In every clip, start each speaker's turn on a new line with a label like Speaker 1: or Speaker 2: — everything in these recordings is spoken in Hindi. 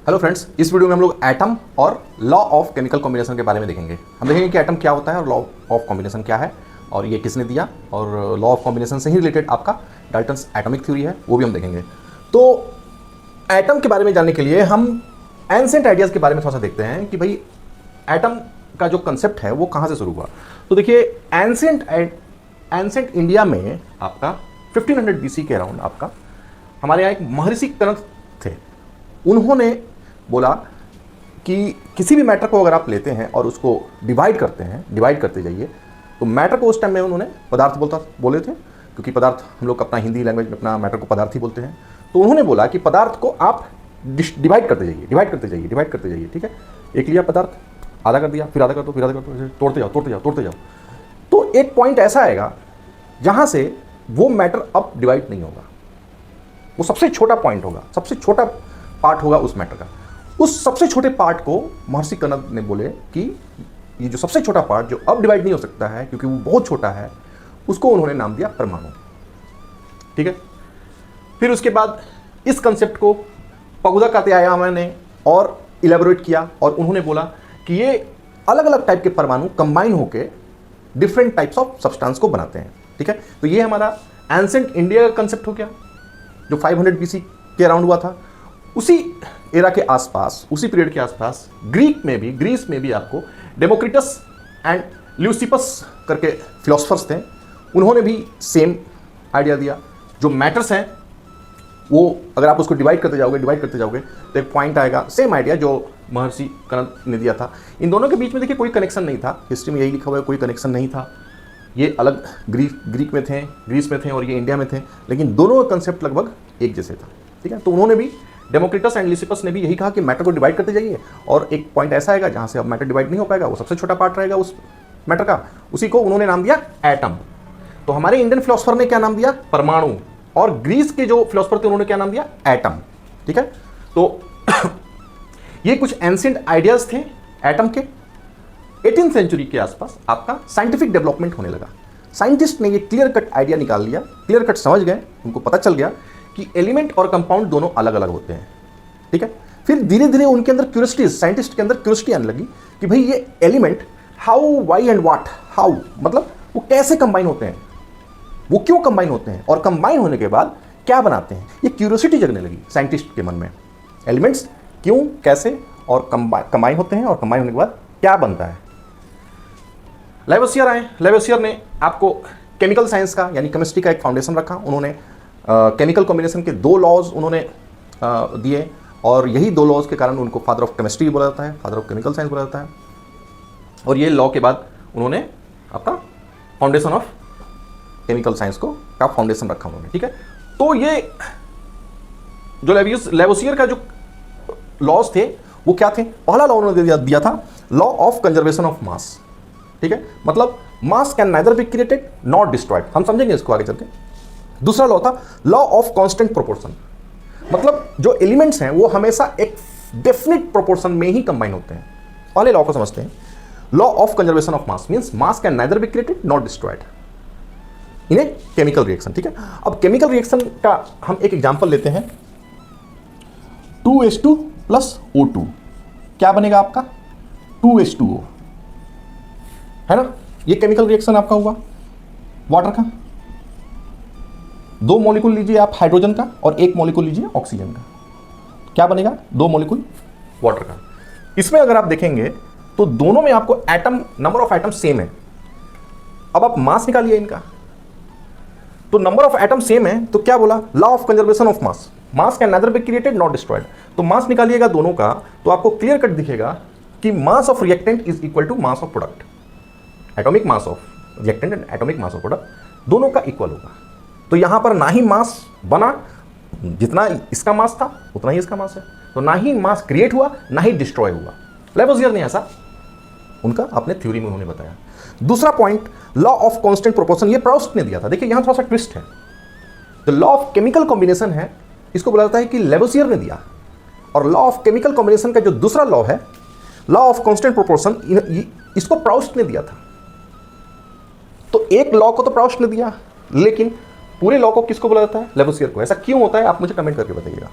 Speaker 1: हेलो फ्रेंड्स, इस वीडियो में हम लोग एटम और लॉ ऑफ केमिकल कॉम्बिनेशन के बारे में देखेंगे। हम देखेंगे कि एटम क्या होता है और लॉ ऑफ कॉम्बिनेशन क्या है और ये किसने दिया, और लॉ ऑफ कॉम्बिनेशन से ही रिलेटेड आपका डाल्टन्स एटॉमिक थ्योरी है, वो भी हम देखेंगे। तो एटम के बारे में जानने के लिए हम एंसेंट आइडियाज़ के बारे में थोड़ा सा देखते हैं कि भाई एटम का जो कंसेप्ट है वो कहाँ से शुरू हुआ। तो देखिए, एंसेंट इंडिया में आपका 1500 BC के अराउंड आपका हमारे यहाँ एक महर्षि कनक थे। उन्होंने बोला कि किसी भी मैटर को अगर आप लेते हैं और उसको डिवाइड करते जाइए, तो मैटर को उस टाइम में उन्होंने पदार्थ बोले थे, क्योंकि पदार्थ हम लोग अपना हिंदी लैंग्वेज में अपना मैटर को पदार्थ ही बोलते हैं। तो उन्होंने बोला कि पदार्थ को आप डिवाइड करते जाइए, ठीक है। एक लिया पदार्थ, आधा कर दिया, फिर आधा कर दो, तोड़ते जाओ। तो एक पॉइंट ऐसा आएगा जहाँ से वो मैटर अब डिवाइड नहीं होगा, वो सबसे छोटा पॉइंट होगा, सबसे छोटा पार्ट होगा उस मैटर का। उस सबसे छोटे पार्ट को महर्षि कनक ने बोले कि ये जो सबसे छोटा पार्ट जो अब डिवाइड नहीं हो सकता है क्योंकि वो बहुत छोटा है, उसको उन्होंने नाम दिया परमाणु, ठीक है। फिर उसके बाद इस कंसेप्ट को पगुदा कात्यायन ने और इलेबोरेट किया और उन्होंने बोला कि ये अलग अलग टाइप के परमाणु कंबाइन होकर डिफरेंट टाइप्स ऑफ सब्सटेंस को बनाते हैं, ठीक है। तो ये हमारा एंसेंट इंडिया का कंसेप्ट हो गया जो 500 BC के अराउंड हुआ था। उसी एरा के आसपास, उसी पीरियड के आसपास ग्रीस में भी आपको डेमोक्रिटस एंड ल्यूसिपस करके फिलोसफर्स थे। उन्होंने भी सेम आइडिया दिया। जो मैटर्स हैं वो अगर आप उसको डिवाइड करते जाओगे तो एक पॉइंट आएगा, सेम आइडिया जो महर्षि कनक ने दिया था। इन दोनों के बीच में देखिए कोई कनेक्शन नहीं था, हिस्ट्री में यही लिखा हुआ है, कोई कनेक्शन नहीं था। ये अलग ग्रीस में थे और ये इंडिया में थे, लेकिन दोनों का कंसेप्ट लगभग एक जैसे था, ठीक है। तो उन्होंने भी, डेमोक्रिटस एंड ल्यूसिपस ने भी यही कहा कि मैटर को डिवाइड करते जाइए और एक पॉइंट ऐसा आएगा जहाँ से अब मैटर डिवाइड नहीं हो पाएगा, वो सबसे छोटा पार्ट रहेगा उस मैटर का, उसी को उन्होंने नाम दिया एटम। तो हमारे इंडियन फिलोसफर ने क्या नाम दिया? परमाणु। और ग्रीस के जो फिलोसफर थे उन्होंने क्या नाम दिया? एटम, ठीक है। तो ये कुछ एंशिएंट आइडियाज थे एटम के। 18th सेंचुरी के आसपास आपका साइंटिफिक डेवलपमेंट होने लगा। साइंटिस्ट ने ये क्लियर कट आइडिया निकाल लिया, क्लियर कट समझ गए, उनको पता चल गया कि एलिमेंट और कंपाउंड दोनों अलग अलग होते हैं, ठीक है। फिर धीरे धीरे उनके अंदर क्यूरियोसिटी, साइंटिस्ट के अंदर क्यूरियोसिटी आने लगी कि भाई ये element how, why and what, how मतलब वो कैसे कंबाइन होते हैं, वो क्यों कंबाइन होते हैं और कंबाइन होने के बाद क्या बनाते हैं। ये क्यूरियोसिटी जगने लगी साइंटिस्ट के मन में, एलिमेंट्स क्यों, कैसे और कंबाइन होते हैं और कंबाइन होने के बाद क्या बनता है। लेवोसियर आए। लेवोसियर ने आपको केमिकल साइंस का यानी केमिस्ट्री का एक फाउंडेशन रखा। उन्होंने केमिकल कॉम्बिनेशन के 2 लॉज उन्होंने दिए और यही 2 लॉज के कारण उनको फादर ऑफ केमिस्ट्री बोला जाता है, फादर ऑफ केमिकल साइंस बोला जाता है। और ये लॉ के बाद उन्होंने आपका फाउंडेशन ऑफ केमिकल साइंस को का फाउंडेशन रखा उन्होंने, ठीक है। तो ये जो लेवोसियर का जो लॉज थे वो क्या थे? पहला लॉ उन्होंने दिया था लॉ ऑफ कंजर्वेशन ऑफ मास, ठीक है। मतलब मास can neither be created not destroyed, हम समझेंगे इसको आगे चलके। दूसरा लॉ था लॉ ऑफ कांस्टेंट प्रोपोर्शन, मतलब जो एलिमेंट्स हैं वो हमेशा एक डेफिनेट प्रोपोर्शन में ही कंबाइन होते हैं। पहले लॉ को समझते हैं। Law of conservation of mass means mass can neither be created not destroyed in a chemical reaction, ठीक है। अब केमिकल रिएक्शन का हम एक एग्जांपल लेते हैं। 2H2 + O2 क्या बनेगा आपका? 2H2O, है ना। ये केमिकल रिएक्शन आपका हुआ वाटर का। 2 मॉलिक्यूल लीजिए आप हाइड्रोजन का और 1 मॉलिक्यूल लीजिए ऑक्सीजन का, क्या बनेगा? 2 मॉलिक्यूल वाटर का। इसमें अगर आप देखेंगे तो दोनों में आपको atom, number of atom same है। अब आप मास निकालिए इनका, तो नंबर ऑफ एटम सेम है, तो क्या बोला? Law of conservation of mass, mass can neither be created not destroyed. तो मास निकालिएगा दोनों का तो आपको क्लियर कट दिखेगा कि mass of reactant is equal to mass of product. Atomic mass of reactant and atomic mass of product दोनों का इक्वल होगा। तो यहां पर ना ही मास बना, जितना इसका मास था उतना ही इसका मास है, तो ना ही मास क्रिएट हुआ ना ही डिस्ट्रॉय हुआ। लेवोसियर ने ऐसा उनका अपने थ्योरी में उन्होंने बताया। दूसरा point law of constant proportion, ये प्राउस्ट ने दिया था। देखिए यहां थोड़ा सा ट्विस्ट है। जो लॉ ऑफ केमिकल कॉम्बिनेशन है इसको बोला जाता है कि लेवोसियर ने दिया, और लॉ ऑफ केमिकल कॉम्बिनेशन का जो दूसरा लॉ है लॉ ऑफ कांस्टेंट प्रोपोर्शन, इसको प्राउस्ट ने दिया था। तो एक लॉ को तो प्राउस्ट ने दिया, लेकिन पूरे लॉ को किसको बोला जाता है? लेवोसियर को। ऐसा क्यों होता है आप मुझे कमेंट करके बताइएगा।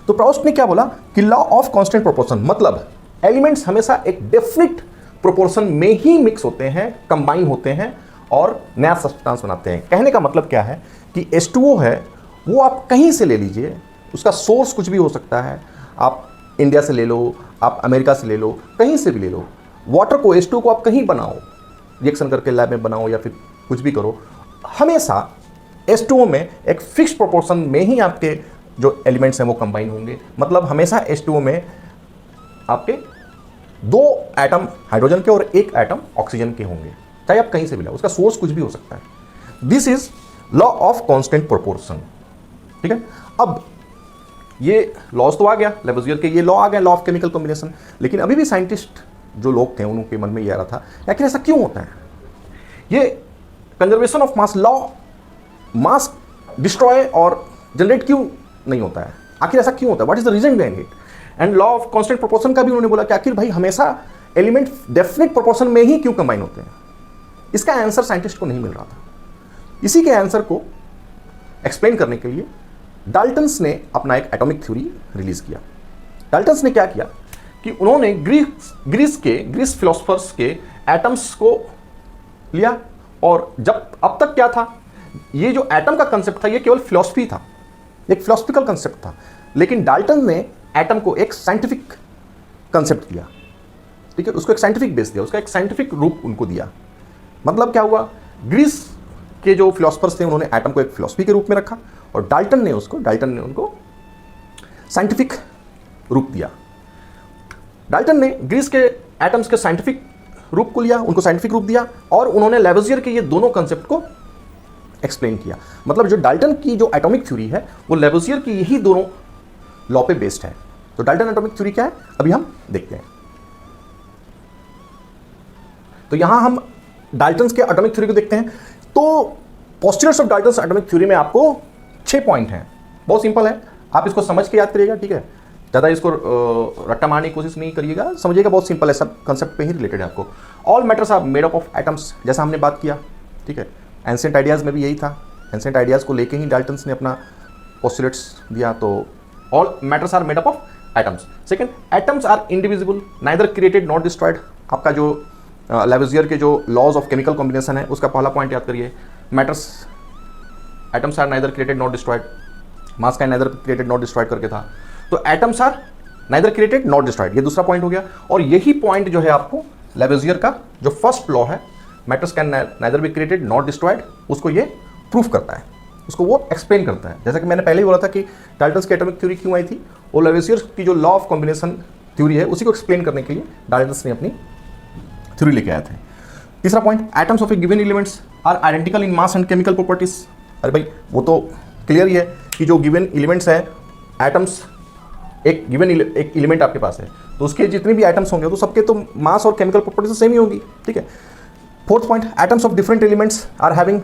Speaker 1: तो प्राउस्ट ने क्या बोला कि लॉ ऑफ कांस्टेंट प्रोपोर्शन, मतलब एलिमेंट्स हमेशा एक डेफिनिट प्रोपोर्शन में ही मिक्स होते हैं, कंबाइन होते हैं और नया सब्सटेंस बनाते हैं। कहने का मतलब क्या है कि H2O है वो आप कहीं से ले लीजिए, उसका सोर्स कुछ भी हो सकता है, आप इंडिया से ले लो, आप अमेरिका से ले लो, कहीं से भी ले लो। वाटर को H2O को आप कहीं बनाओ, रिएक्शन करके लैब में बनाओ या फिर कुछ भी करो, हमेशा H2O में एक फिक्स प्रोपोर्शन में ही आपके जो एलिमेंट्स हैं वो कंबाइन होंगे। मतलब हमेशा H2O में आपके 2 एटम हाइड्रोजन के और 1 एटम ऑक्सीजन के होंगे, चाहे आप कहीं से भी लाओ, उसका सोर्स कुछ भी हो सकता है। This is law of constant proportion, ठीक है। अब ये लॉज तो आ गया लेवोसियर के, ये लॉ आ गया, लॉ ऑफ केमिकल कॉम्बिनेशन। लेकिन अभी भी साइंटिस्ट जो लोग थे उनके मन में ये आ रहा था आखिर ऐसा क्यों होता है, ये conservation of mass law mass destroy और जनरेट क्यों नहीं होता है, आखिर ऐसा क्यों होता है, what is the reason behind it. And law of constant proportion का भी उन्होंने बोला कि आखिर भाई हमेशा एलिमेंट डेफिनेट प्रोपोर्शन में ही क्यों कंबाइन होते हैं। इसका आंसर साइंटिस्ट को नहीं मिल रहा था। इसी के आंसर को एक्सप्लेन करने के लिए डाल्टन्स ने अपना एक एटॉमिक थ्योरी रिलीज किया। डाल्टन्स ने क्या किया कि उन्होंने ग्रीस फिलोसफर्स के एटम्स को लिया, और जब अब तक क्या था, ये जो एटम का कंसेप्ट था ये केवल फिलॉसफी था, एक फिलोसफिकल कंसेप्ट था। लेकिन डाल्टन ने एटम को एक साइंटिफिक कंसेप्ट दिया, ठीक है, उसको एक साइंटिफिक बेस दिया, उसका एक साइंटिफिक रूप उनको दिया। मतलब क्या हुआ, ग्रीस के जो फिलोसफर्स थे उन्होंने एटम को एक फिलॉसफी के रूप में रखा और डाल्टन ने उनको साइंटिफिक रूप दिया। डाल्टन ने ग्रीस के एटम्स के साइंटिफिक रूप को लिया, उनको साइंटिफिक रूप दिया, और उन्होंने लेवोसियर के ये दोनों कंसेप्ट को एक्सप्लेन किया। मतलब जो डाल्टन की जो एटॉमिक थ्योरी है वो लेवोसियर की यही दोनों लॉ पे बेस्ड है। तो डाल्टन एटॉमिक थ्योरी क्या है अभी हम देखते हैं। तो यहां हम डाल्टन्स के एटॉमिक थ्योरी को देखते हैं। तो postulates of Dalton's atomic theory में आपको 6 पॉइंट हैं, बहुत सिंपल है, आप इसको समझ के याद करिएगा, ठीक है, ज़्यादा इसको रट्टा मारने की कोशिश नहीं करिएगा, समझिएगा, बहुत सिंपल है, सब कंसेप्ट पे ही रिलेटेड है आपको। All matters are made up of atoms, जैसा हमने बात किया, ठीक है, एंशिएंट आइडियाज़ में भी यही था, एंशिएंट आइडियाज़ को लेके ही डाल्टन्स ने अपना पोस्टुलेट्स दिया। तो all matters are made up of atoms. Second, atoms are indivisible neither created not destroyed. आपका जो लेवोसियर के जो लॉज ऑफ केमिकल कॉम्बिनेशन है उसका पहला पॉइंट याद करिए, matters atoms are neither created not destroyed, mass का नाइदर क्रिएटेड नॉट डिस्ट्रॉयड करके था, तो atoms are neither created not destroyed, ये दूसरा पॉइंट हो गया। और यही पॉइंट जो है आपको लेवोसियर का जो फर्स्ट लॉ है, matters can neither be created not destroyed, उसको ये प्रूफ करता है, उसको वो एक्सप्लेन करता है। जैसा कि मैंने पहले ही बोला था कि डाल्टन्स की एटॉमिक थ्योरी क्यों आई थी, वो लेवोसियर की जो लॉ ऑफ कॉम्बिनेशन थ्योरी है उसी को एक्सप्लेन करने के लिए डाल्टन्स ने अपनी थ्योरी लेके आए थे। तीसरा point, atoms of a given elements are identical in mass and chemical properties. अरे भाई वो तो क्लियर ही है कि जो गिवन एलिमेंट्स हैं, एटम्स, एक गिवन एक एलिमेंट आपके पास है तो उसके जितने भी एटम्स होंगे तो सबके तो मास और केमिकल प्रॉपर्टीज सेम ही होगी, ठीक है। Fourth point, atoms of different elements are having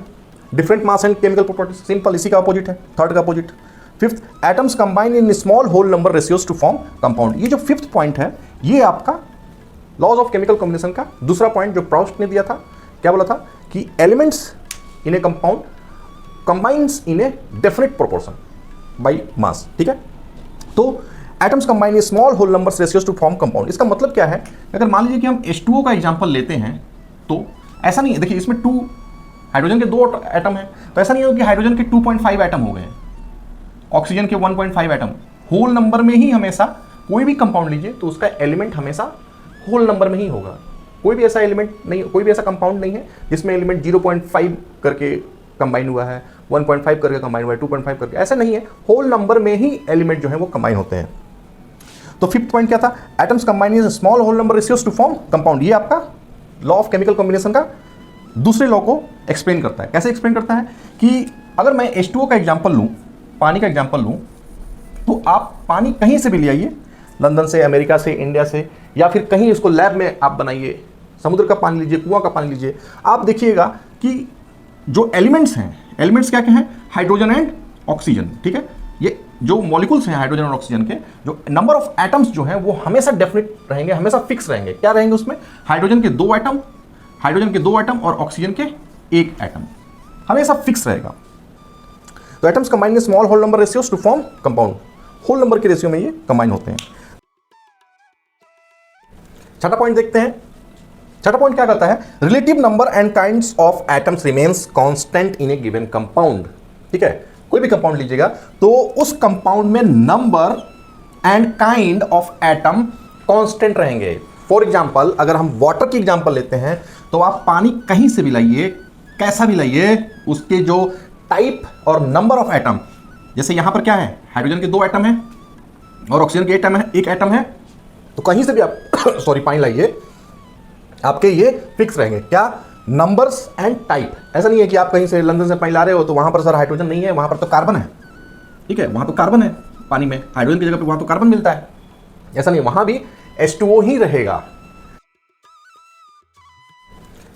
Speaker 1: different mass and chemical properties, simple, इसी का अपोजिट है, थर्ड का opposite. Fifth, atoms combine in small whole number ratios to form compound. ये जो फिफ्थ पॉइंट है ये आपका लॉज ऑफ केमिकल कॉम्बिनेशन का दूसरा पॉइंट जो प्राउस्ट ने दिया था, क्या बोला था कि elements in a compound combines in a definite proportion by mass, ठीक है। तो atoms combine in small whole numbers ratios to form compound. इसका मतलब क्या है, अगर मान लीजिए कि हम H2O का एग्जांपल लेते हैं तो ऐसा नहीं है, देखिए इसमें 2 हाइड्रोजन के 2 एटम हैं, तो ऐसा नहीं होगा कि हाइड्रोजन के 2.5 एटम हो गए, ऑक्सीजन के 1.5 एटम। होल नंबर में ही हमेशा कोई भी कंपाउंड लीजिए तो उसका एलिमेंट हमेशा होल नंबर में ही होगा। कोई भी ऐसा एलिमेंट नहीं, कोई भी ऐसा कंपाउंड नहीं है जिसमें एलिमेंट 0.5 करके कंबाइन हुआ है, 1.5 करके कंबाइन हुआ है, 2.5 करके, ऐसा नहीं है, होल नंबर में ही एलिमेंट जो है वो कंबाइन होते हैं। तो फिफ्थ पॉइंट क्या था, atoms combine in small whole number ratios to form compound. ये आपका लॉ ऑफ केमिकल कॉम्बिनेशन का दूसरे लॉ को एक्सप्लेन करता है। कैसे एक्सप्लेन करता है कि अगर मैं H2O का एग्जाम्पल लूँ, पानी का एग्जाम्पल लूँ, तो आप पानी कहीं से भी ले आइए, लंदन से, अमेरिका से, इंडिया से, या फिर कहीं इसको लैब में आप बनाइए, समुद्र का पानी लीजिए, कुआं का पानी लीजिए, आप देखिएगा कि जो एलिमेंट्स हैं, एलिमेंट्स क्या क्या हैं, हाइड्रोजन एंड ऑक्सीजन, ठीक है। ये जो मॉलिक्यूल्स हैं हाइड्रोजन और ऑक्सीजन के, जो नंबर ऑफ एटम्स जो हैं वो हमेशा डेफिनेट रहेंगे, हमेशा फिक्स रहेंगे। क्या रहेंगे उसमें, हाइड्रोजन के 2 एटम, और ऑक्सीजन के 1 एटम, हमेशा फिक्स रहेगा। तो atoms combine in small whole number ratios to form compound. Whole number के रेशियो में ये कंबाइन होते हैं। छठा पॉइंट देखते हैं। छठा पॉइंट क्या कहता है, relative number and kinds of atoms remains constant in A given compound. ठीक है, कोई भी कंपाउंड लीजिएगा तो उस कंपाउंड में number and kind of atom constant रहेंगे। फॉर एग्जांपल अगर हम वाटर की एग्जांपल लेते हैं तो आप पानी कहीं से भी लाइए, कैसा भी लाइए, उसके जो टाइप और नंबर ऑफ एटम, जैसे यहां पर क्या है, हाइड्रोजन के 2 एटम है और ऑक्सीजन के एक एटम है, तो कहीं से भी आप सॉरी पानी लाइए, आपके ये फिक्स रहेंगे। क्या, नंबर्स एंड टाइप। ऐसा नहीं है कि आप कहीं से लंदन से पानी ला रहे हो तो वहां पर सर हाइड्रोजन नहीं है, वहां पर तो कार्बन है। ठीक है, वहां तो कार्बन है पानी में, हाइड्रोजन की जगह पे वहां तो कार्बन मिलता है। ऐसा नहीं, वहां भी H2O ही रहेगा।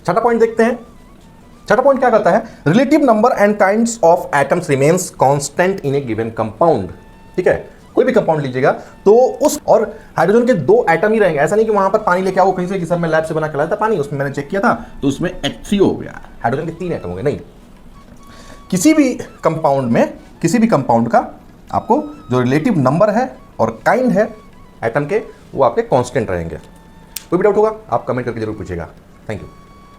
Speaker 1: छठा पॉइंट देखते हैं। छठा पॉइंट क्या कहता है, relative number and kinds of atoms remains constant in A given compound. ठीक है, कोई भी कंपाउंड लीजिएगा तो उस, और हाइड्रोजन के 2 एटम ही रहेंगे। ऐसा नहीं कि वहां पर पानी लेके आओ कहीं से कि सर मैं लैब से बना के लाया था पानी, उसमें मैंने चेक किया था तो उसमें H3O हो गया, हाइड्रोजन के 3 एटम हो गए। नहीं, किसी भी कंपाउंड में, किसी भी कंपाउंड का आपको जो रिलेटिव नंबर है और काइंड है एटम के, वो आपके कांस्टेंट रहेंगे। कोई भी डाउट होगा आप कमेंट करके जरूर पूछिएगा। Thank you.